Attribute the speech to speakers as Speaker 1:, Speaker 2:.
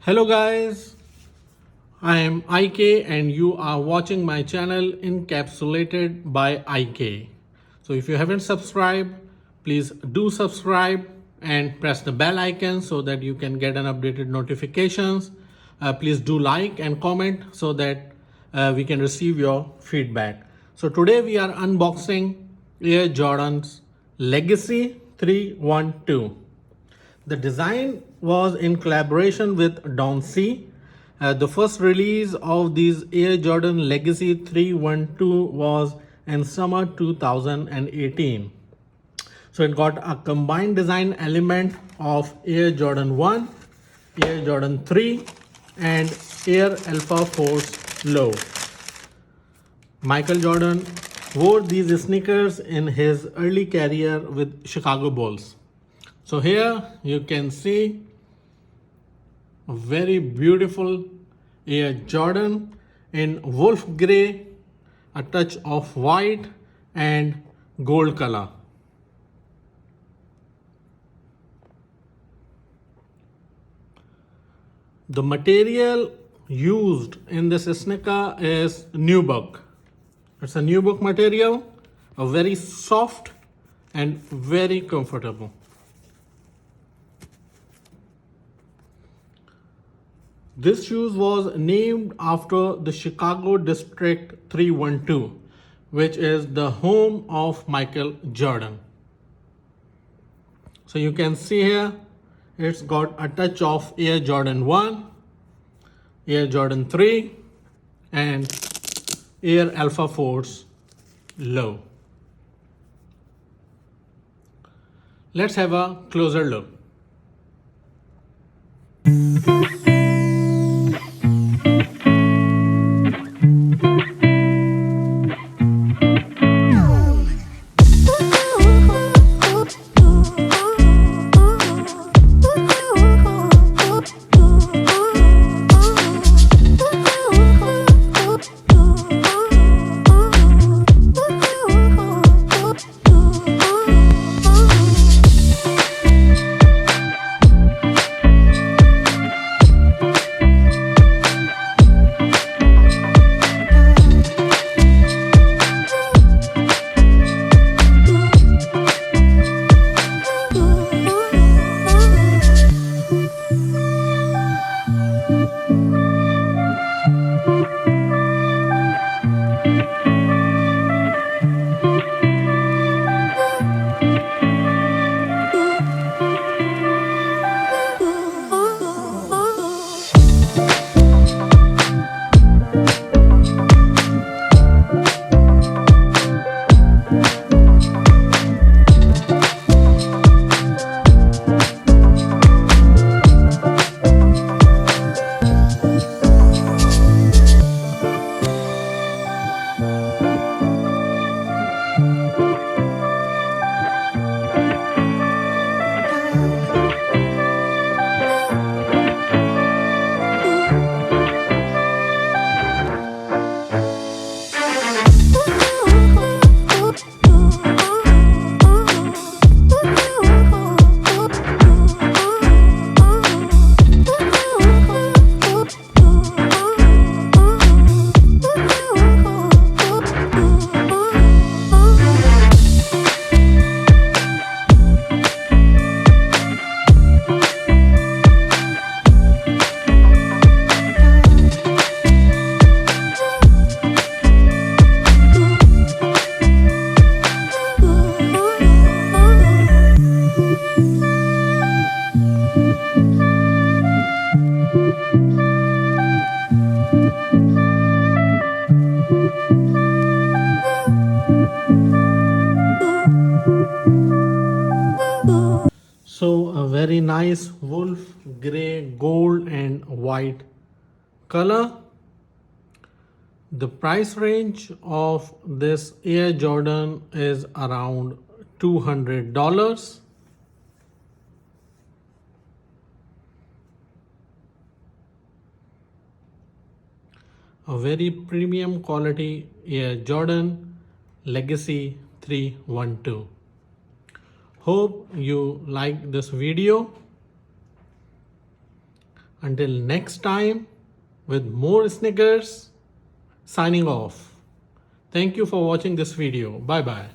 Speaker 1: Hello guys, I am IK and you are watching my channel Encapsulated by IK. So if you haven't subscribed, please do subscribe and press the bell icon so that you can get an updated notifications. Please do like and comment so that we can receive your feedback. So today we are unboxing Air Jordan's Legacy 312. The design was in collaboration with Don C. The first release of these Air Jordan Legacy 312 was in summer 2018. So it got a combined design element of Air Jordan 1, Air Jordan 3 and Air Alpha Force Low. Michael Jordan wore these sneakers in his early career with Chicago Bulls. So here you can see a very beautiful Air Jordan in wolf gray, a touch of white and gold color. The material used in this sneaker is Nubuck. It's a Nubuck material, a very soft and very comfortable. This shoes was named after the Chicago District 312, which is the home of Michael Jordan. So you can see here, it's got a touch of Air Jordan 1, Air Jordan 3, and Air Alpha Force Low. Let's have a closer look. So a very nice wolf gray, gold and white color. The price range of this Air Jordan is around $200. A very premium quality Air Jordan Legacy 312. Hope you like this video. Until next time, with more Snickers, signing off. Thank you for watching this video. Bye bye.